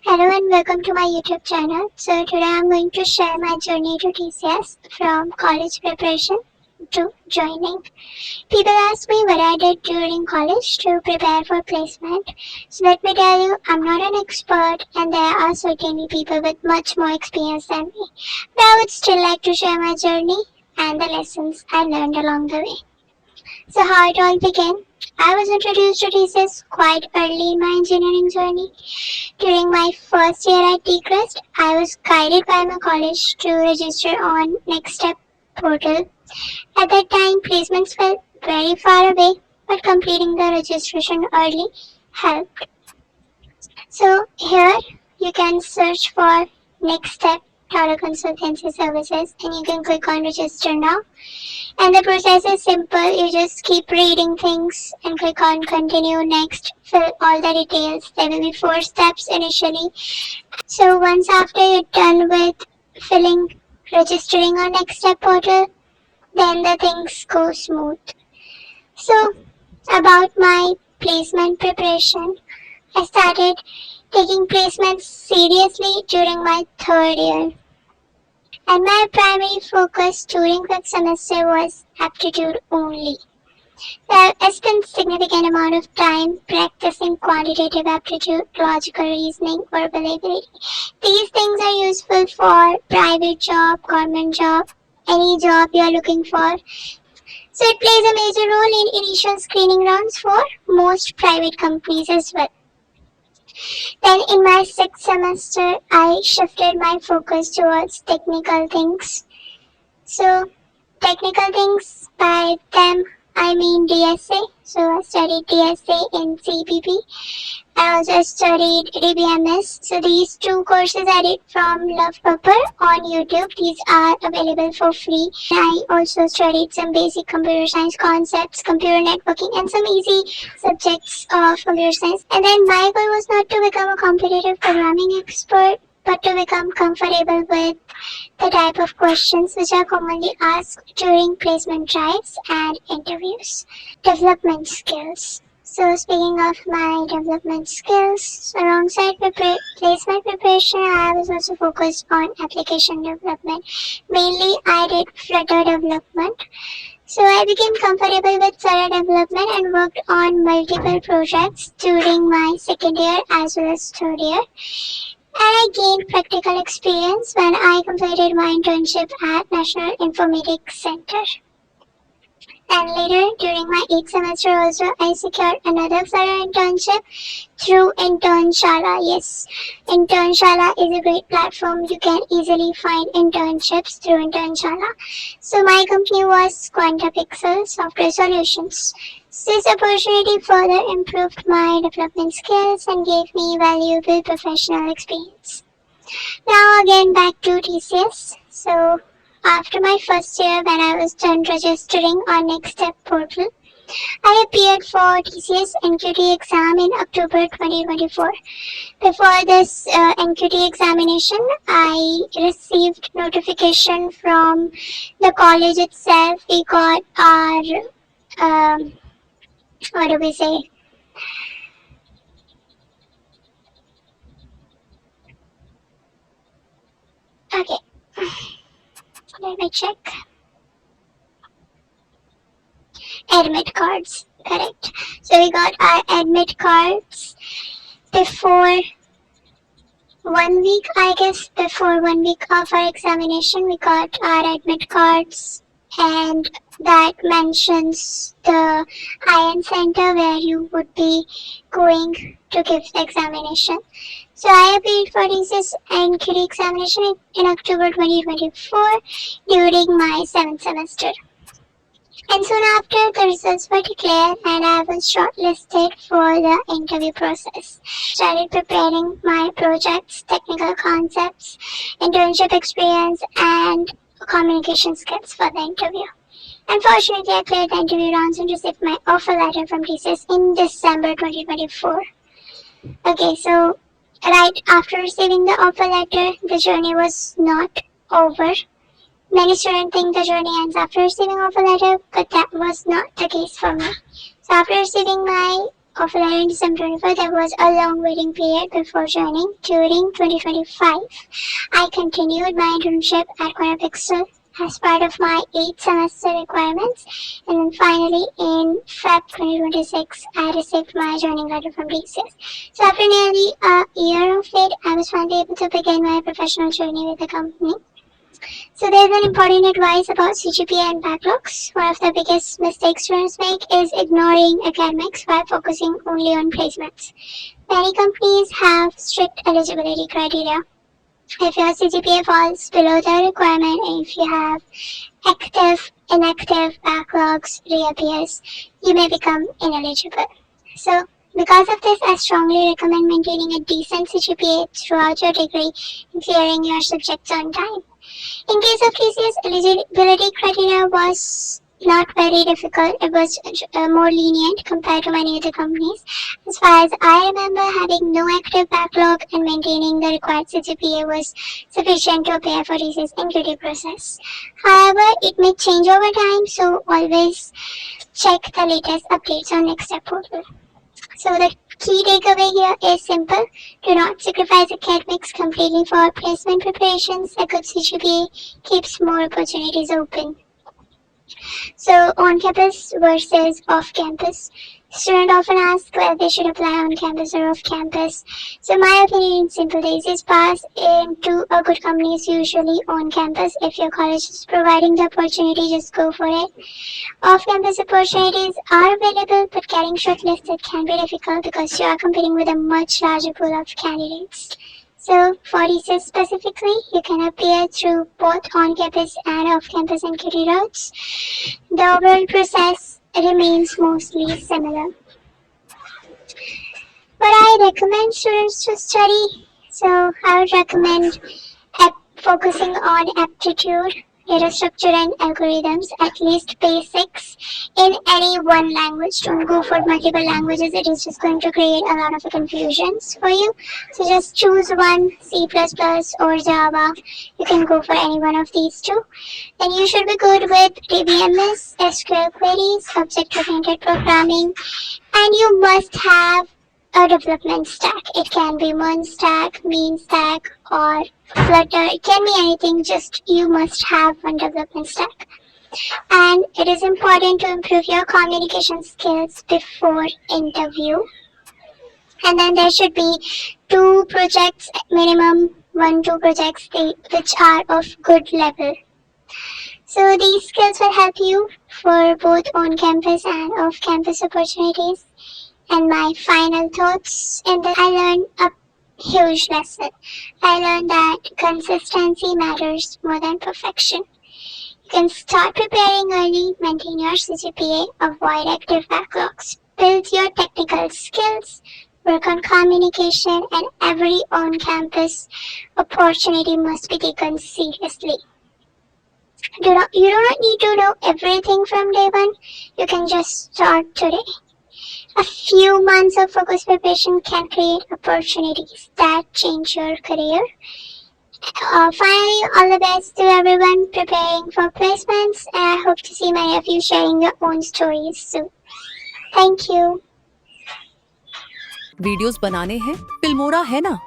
Hello and welcome to my YouTube channel. So today I'm going to share my journey to TCS from college preparation to joining. People ask me what I did during college to prepare for placement. So let me tell you, I'm not an expert and there are certainly people with much more experience than me. But I would still like to share my journey and the lessons I learned along the way. So how it all began. I was introduced to TCS quite early in my engineering journey. During my first year at TCS, I was guided by my college to register on NextStep Portal. At that time, placements felt very far away, but completing the registration early helped. So here you can search for NextStep Portal Consultancy Services and you can click on register now. And the process is simple. You just keep reading things and click on continue next, fill all the details. There will be 4 steps initially. So once after you're done with registering on NextStep Portal, then the things go smooth. So about my placement preparation, I started taking placements seriously during my 3rd year. And my primary focus during that semester was aptitude only. I spent significant amount of time practicing quantitative aptitude, logical reasoning, verbal ability. These things are useful for private job, government job, any job you are looking for. So it plays a major role in initial screening rounds for most private companies as well. Then in my 6th semester, I shifted my focus towards technical things. So technical things, by them I mean DSA. So I studied DSA in CGPA. I also studied DBMS. So these 2 courses I did from Babbar on YouTube. These are available for free. I also studied some basic computer science concepts, computer networking, and some easy subjects of computer science. And then my goal was not to become a competitive programming expert, but to become comfortable with the type of questions which are commonly asked during placement drives and interviews. Development skills. So speaking of my development skills, alongside placement preparation, I was also focused on application development. Mainly I did Flutter development. So I became comfortable with Flutter development and worked on multiple projects during my 2nd year as well as 3rd year. And I gained practical experience when I completed my internship at National Informatics Center. And later, during my 8th semester also, I secured another Flutter internship through Internshala. Yes, Internshala is a great platform. You can easily find internships through Internshala. So my company was Quantapixel Software Solutions. This opportunity further improved my development skills and gave me valuable professional experience. Now again back to TCS. So after my 1st year, when I was done registering on NextStep Portal, I appeared for TCS NQT exam in October 2024. Before this NQT examination, I received notification from the college itself. We got our what do we say? Okay, let me check. Admit cards, correct. So we got our admit cards before 1 week, I guess. Before 1 week of our examination, we got our admit cards, and that mentions the IN center where you would be going to give the examination. So I appeared for TCS NQT examination in October 2024 during my 7th semester. And soon after, the results were declared and I was shortlisted for the interview process. Started preparing my projects, technical concepts, internship experience, and communication skills for the interview. Unfortunately, I cleared the interview rounds and received my offer letter from TCS in December 2024. Okay, so right after receiving the offer letter, the journey was not over. Many students think the journey ends after receiving offer letter, but that was not the case for me. So after receiving my of 11 December 2024, there was a long waiting period before joining. During 2025, I continued my internship at Quantapixel as part of my 8th semester requirements, and then finally in Feb 2026, I received my joining letter from TCS. So after nearly a year of it, I was finally able to begin my professional journey with the company. So there's an important advice about CGPA and backlogs. One of the biggest mistakes students make is ignoring academics while focusing only on placements. Many companies have strict eligibility criteria. If your CGPA falls below the requirement and if you have active, inactive backlogs reappears, you may become ineligible. So because of this, I strongly recommend maintaining a decent CGPA throughout your degree and clearing your subjects on time. In case of TCS, eligibility criteria was not very difficult. It was more lenient compared to many other companies. As far as I remember, having no active backlog and maintaining the required CGPA was sufficient to appear for TCS NQT process. However, it may change over time, so always check the latest updates on NextStep Portal. So the key takeaway here is simple. Do not sacrifice academics completely for placement preparations. A good CGPA keeps more opportunities open. So on-campus versus off-campus. Students often ask whether they should apply on campus or off campus. So my opinion in simple days is pass into a good company is usually on campus. If your college is providing the opportunity, just go for it. Off-campus opportunities are available, but getting shortlisted can be difficult because you are competing with a much larger pool of candidates. So for TCS specifically, you can appear through both on-campus and off-campus NQT routes. The overall process remains mostly similar. But I recommend students to study. So I would recommend focusing on aptitude, data structure and algorithms, at least basics in any one language. Don't go for multiple languages, it is just going to create a lot of confusions for you. So just choose one, C++ or Java. You can go for any one of these two. Then you should be good with DBMS, SQL queries, object-oriented programming, and you must have a development stack. It can be one stack, mean stack, or Flutter. It can be anything, just you must have one development stack. And it is important to improve your communication skills before interview. And then there should be 2 projects, minimum 1-2 projects which are of good level. So these skills will help you for both on-campus and off-campus opportunities. And my final thoughts in that, I learned a huge lesson. I learned that consistency matters more than perfection. You can start preparing early, maintain your CGPA, avoid active backlogs, build your technical skills, work on communication, and every on-campus opportunity must be taken seriously. You do not need to know everything from day one. You can just start today. A few months of focused preparation can create opportunities that change your career. Finally, all the best to everyone preparing for placements, and I hope to see many of you sharing your own stories soon. Thank you. Videos बनाने हैं, Filmora है ना।